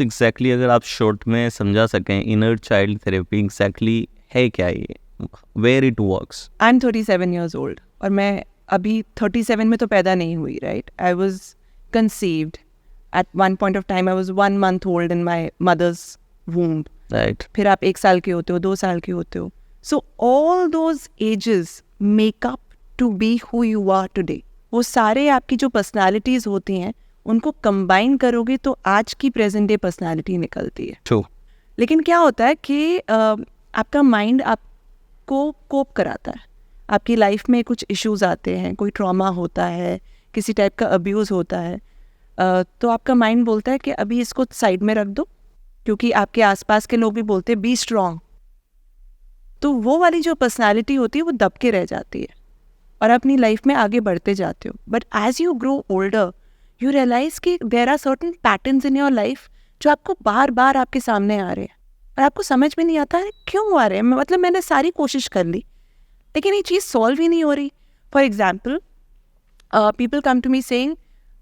Exactly अगर आप short में समझा सकें इनर चाइल्ड थेरेपी एग्जैक्टली है क्या ये, where it works? I am 37 years old और मैं अभी 37 में तो पैदा नहीं हुई, right? I was conceived at one point of time. I was 1 month old in my mother's womb, right. फिर आप 1 साल के होते हो, 2 साल के होते हो। So all those ages make up to be who you are today. वो सारे आपकी जो पर्सनालिटीज होती हैं उनको कंबाइन करोगे तो आज की प्रेजेंट डे पर्सनालिटी निकलती है। ट्रू। लेकिन क्या होता है कि आपका माइंड आपको कोप कराता है। आपकी लाइफ में कुछ इश्यूज आते हैं, कोई ट्रॉमा होता है, किसी टाइप का अब्यूज़ होता है, तो आपका माइंड बोलता है कि अभी इसको साइड में रख दो, क्योंकि आपके आसपास के लोग भी बोलते हैं बी स्ट्रॉन्ग। तो वो वाली जो पर्सनालिटी होती है वो दब के रह जाती है और अपनी लाइफ में आगे बढ़ते जाते हो। But as you grow older you realize कि there are certain patterns in your life जो आपको बार बार आपके सामने आ रहे हैं और आपको समझ में नहीं आता है क्यों आ रहे हैं। मतलब मैंने सारी कोशिश कर ली लेकिन ये चीज़ सॉल्व ही नहीं हो रही। For example, people come to me saying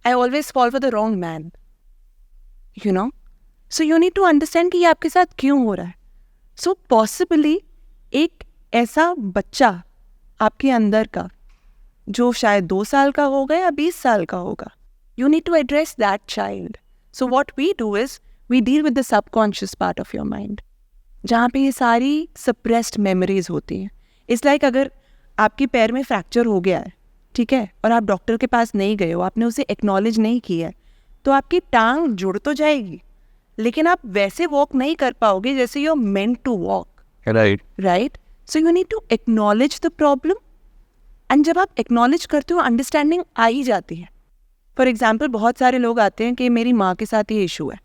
I always fall for the wrong man, you know. So you need to understand कि ये आपके साथ क्यों हो रहा है। सो पॉसिबली एक ऐसा बच्चा आपके अंदर का जो शायद 2 साल का होगा या 20 साल का होगा, you need to address that child. So what we do is we deal with the subconscious part of your mind, जहाँ पे ये सारी suppressed memories होती हैं। It's like अगर आपके पैर में फ्रैक्चर हो गया है, ठीक है, और आप डॉक्टर के पास नहीं गए हो, आपने उसे एक्नॉलेज नहीं किया है, तो आपकी टांग जुड़ तो जाएगी लेकिन आप वैसे वॉक नहीं कर पाओगे जैसे you are meant to walk, right? So you need to acknowledge the problem and जब आप एक्नॉलेज करते हो अंडरस्टैंडिंग आ ही जाती है। फॉर एग्जाम्पल, बहुत सारे लोग आते हैं कि मेरी माँ के साथ ये इशू है,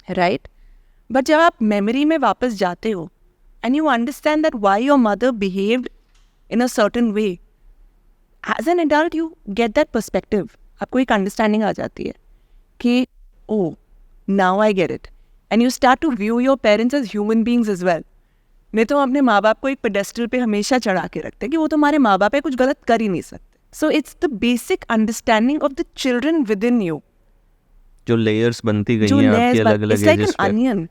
राइट? बट जब आप मेमोरी में वापस जाते हो and you understand that why your mother behaved in a certain way, as an adult you get that perspective. आपको एक अंडरस्टैंडिंग आ जाती है कि oh now I get it and you start to view your parents as human beings as well. नहीं तो अपने माँ बाप को एक पेडेस्टल पे हमेशा चढ़ा के रखते हैं कि वो तो हमारे माँ बाप है, कुछ गलत कर ही नहीं सकते। So it's the basic understanding of the children within you. जो लेयर्स बनती गई हैं आपकी अलग-अलग एजेस पे। It's like an onion.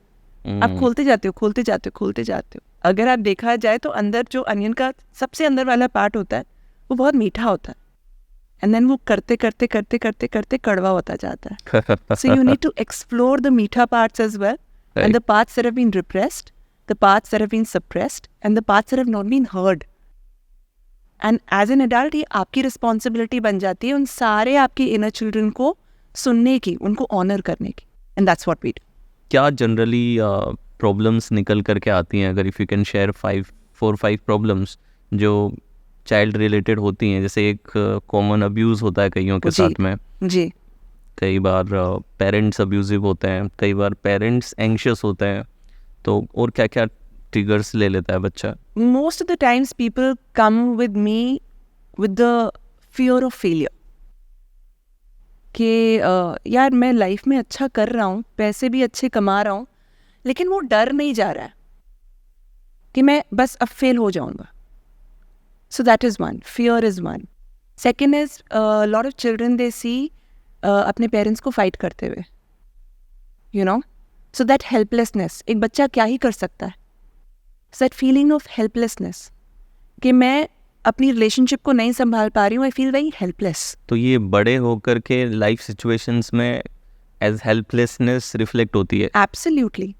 आप खोलते जाते हो। अगर आप देखा जाए तो अंदर जो अनियन का सबसे अंदर वाला पार्ट होता है वो बहुत मीठा होता है एंड देन वो करते कड़वा होता जाता है। So you need to explore the मीठा parts as well, and the parts that have been repressed, the parts that have been suppressed, and the parts that have not been heard. And as an adult ये आपकी responsibility बन जाती है उन सारे आपके inner children को सुनने की, उनको ऑनर करने की, and that's what we do. क्या जनरली प्रॉब्लम्स निकल करके आती हैं, अगर if you can share 4-5 problems जो चाइल्ड रिलेटेड होती हैं? जैसे एक कॉमन अब्यूज़ होता है कईयों के साथ में जी, कई बार पेरेंट्स अब्यूजिव होते हैं, कई बार पेरेंट्स एंग्शियस होते हैं, तो और क्या क्या ट्रिगर्स ले लेता है बच्चा? most of the times people come with me with the fear of failure कि यार मैं लाइफ में अच्छा कर रहा हूँ, पैसे भी अच्छे कमा रहा हूँ, लेकिन वो डर नहीं जा रहा है कि मैं बस अब फेल हो जाऊँगा। So that is one, fear is one. Second is lot of children they see अपने पेरेंट्स को फाइट करते हुए, you know, so that helplessness, एक बच्चा क्या ही कर सकता है, दैट फीलिंग ऑफ हेल्पलेसनेस कि मैं अपनी रिलेशनशिप को नहीं संभाल पा रही हूँ, आई फील वेरी हेल्पलेस। तो ये बड़े होकर के लाइफ सिचुएशंस में एज हेल्पलेसनेस रिफ्लेक्ट होती है? एब्सोल्युटली,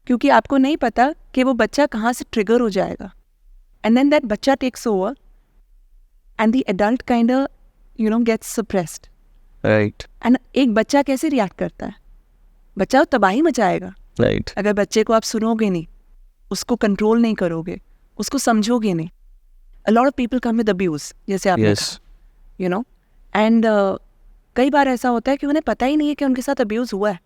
क्योंकि आपको नहीं पता कि वो बच्चा कहाँ से ट्रिगर हो जाएगा एंड देन दैट बच्चा takes over and the adult kind of you know gets suppressed, right? And एक बच्चा कैसे रिएक्ट करता है? बच्चा तबाही मचाएगा, राइट? अगर बच्चे को आप सुनोगे नहीं, उसको कंट्रोल नहीं करोगे, उसको समझोगे नहीं। A lot of people come with abuse, जैसे आपने कहा, you know, and कई बार ऐसा होता है कि उन्हें पता ही नहीं है कि उनके साथ अब्यूज़ हुआ है।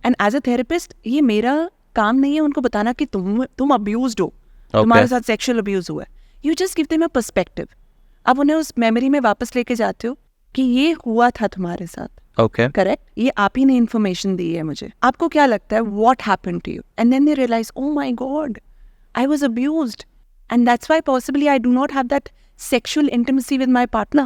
एंड एज अ थेरेपिस्ट ये मेरा काम नहीं है उनको बताना कि तुम अब्यूज्ड हो, तुम्हारे साथ सेक्सुअल अब्यूज़ हुआ है। You just give them a perspective. अब उन्हें उस मेमोरी में वापस लेके जाते हो कि ये हुआ था तुम्हारे साथ, ओके, करेक्ट, ये आप ही ने इन्फॉर्मेशन दी है मुझे, आपको क्या लगता है what happened to you, and then they realise oh my God I was abused, and that's why possibly I do not have that sexual intimacy with my partner.